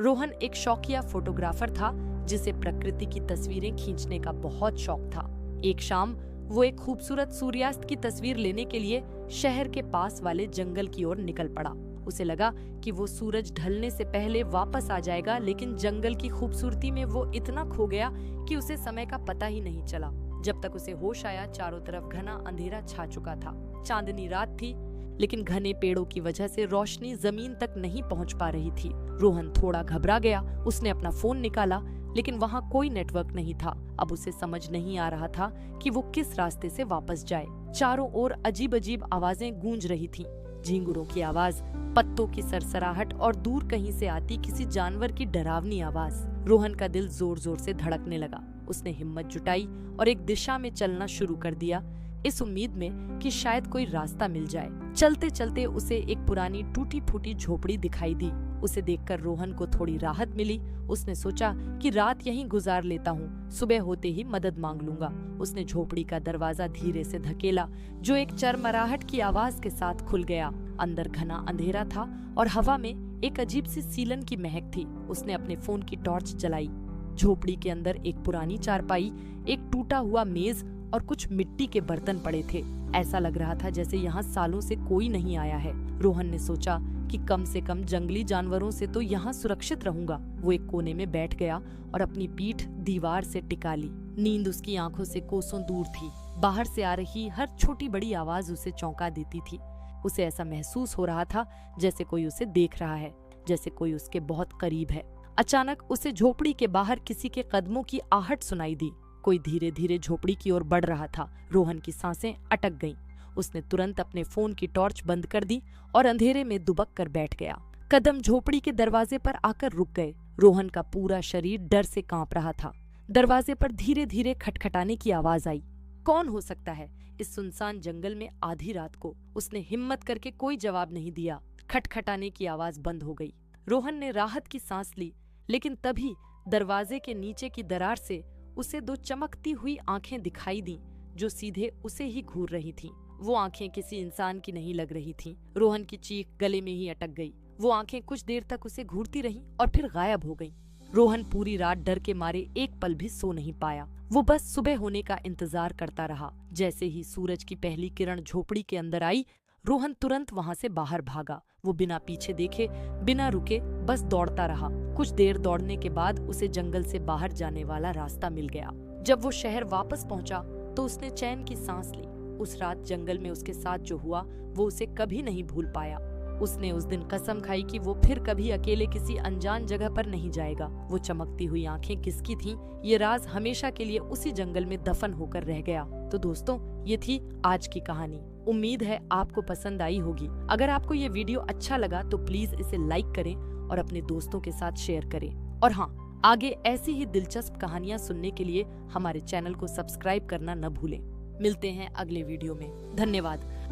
रोहन एक शौकिया फोटोग्राफर था जिसे प्रकृति की तस्वीरें खींचने का बहुत शौक था। एक शाम वो एक खूबसूरत सूर्यास्त की तस्वीर लेने के लिए शहर के पास वाले जंगल की ओर निकल पड़ा। उसे लगा कि वो सूरज ढलने से पहले वापस आ जाएगा, लेकिन जंगल की खूबसूरती में वो इतना खो गया कि उसे समय का पता ही नहीं चला। जब तक उसे होश आया, चारों तरफ घना अंधेरा छा चुका था। चांदनी रात थी, लेकिन घने पेड़ों की वजह से रोशनी जमीन तक नहीं पहुंच पा रही थी। रोहन थोड़ा घबरा गया। उसने अपना फोन निकाला, लेकिन वहां कोई नेटवर्क नहीं था। अब उसे समझ नहीं आ रहा था कि वो किस रास्ते से वापस जाए। चारों ओर अजीब अजीब आवाजें गूंज रही थीं। झींगुरों की आवाज, पत्तों की सरसराहट और दूर कहीं से आती किसी जानवर की डरावनी आवाज। रोहन का दिल जोर जोर से धड़कने लगा। उसने हिम्मत जुटाई और एक दिशा में चलना शुरू कर दिया, इस उम्मीद में कि शायद कोई रास्ता मिल जाए। चलते चलते उसे एक पुरानी टूटी फूटी झोपड़ी दिखाई दी। उसे देखकर रोहन को थोड़ी राहत मिली। उसने सोचा कि रात यहीं गुजार लेता हूँ, सुबह होते ही मदद मांग लूंगा। उसने झोपड़ी का दरवाजा धीरे से धकेला, जो एक चरमराहट की आवाज के साथ खुल गया। अंदर घना अंधेरा था और हवा में एक अजीब सी सीलन की महक थी। उसने अपने फोन की टॉर्च जलाई। झोपड़ी के अंदर एक पुरानी चारपाई, एक टूटा हुआ मेज और कुछ मिट्टी के बर्तन पड़े थे। ऐसा लग रहा था जैसे यहाँ सालों से कोई नहीं आया है। रोहन ने सोचा कि कम से कम जंगली जानवरों से तो यहाँ सुरक्षित रहूंगा। वो एक कोने में बैठ गया और अपनी पीठ दीवार से टिका ली। नींद उसकी आंखों से कोसों दूर थी। बाहर से आ रही हर छोटी बड़ी आवाज उसे चौंका देती थी। उसे ऐसा महसूस हो रहा था जैसे कोई उसे देख रहा है, जैसे कोई उसके बहुत करीब है। अचानक उसे झोपड़ी के बाहर किसी के कदमों की आहट सुनाई दी। कोई धीरे धीरे झोपड़ी की ओर बढ़ रहा था। रोहन की सांसें अटक गईं। उसने तुरंत अपने फोन की टॉर्च बंद कर दी और अंधेरे में दुबक कर बैठ गया। कदम झोपड़ी के दरवाजे पर आकर रुक गए। रोहन का पूरा शरीर डर से कांप रहा था। दरवाजे पर धीरे धीरे खटखटाने की आवाज आई। कौन हो सकता है इस सुनसान जंगल में आधी रात को? उसने हिम्मत करके कोई जवाब नहीं दिया। खटखटाने की आवाज बंद हो गई। रोहन ने राहत की सांस ली, लेकिन तभी दरवाजे के नीचे की दरार से उसे दो चमकती हुई आंखें दिखाई दी, जो सीधे उसे ही घूर रही थीं। वो आंखें किसी इंसान की नहीं लग रही थीं। रोहन की चीख गले में ही अटक गई। वो आंखें कुछ देर तक उसे घूरती रहीं और फिर गायब हो गईं। रोहन पूरी रात डर के मारे एक पल भी सो नहीं पाया। वो बस सुबह होने का इंतजार करता रहा। जैसे ही सूरज की पहली किरण झोपड़ी के अंदर आई, रोहन तुरंत वहां से बाहर भागा। वो बिना पीछे देखे, बिना रुके बस दौड़ता रहा। कुछ देर दौड़ने के बाद उसे जंगल से बाहर जाने वाला रास्ता मिल गया। जब वो शहर वापस पहुंचा तो उसने चैन की सांस ली। उस रात जंगल में उसके साथ जो हुआ वो उसे कभी नहीं भूल पाया। उसने उस दिन कसम खाई कि वो फिर कभी अकेले किसी अनजान जगह पर नहीं जाएगा। वो चमकती हुई आंखें किसकी थीं, ये राज हमेशा के लिए उसी जंगल में दफन होकर रह गया। तो दोस्तों, ये थी आज की कहानी। उम्मीद है आपको पसंद आई होगी। अगर आपको ये वीडियो अच्छा लगा तो प्लीज इसे लाइक करें और अपने दोस्तों के साथ शेयर करें। और हाँ, आगे ऐसी ही दिलचस्प कहानियाँ सुनने के लिए हमारे चैनल को सब्सक्राइब करना न भूलें। मिलते हैं अगले वीडियो में। धन्यवाद।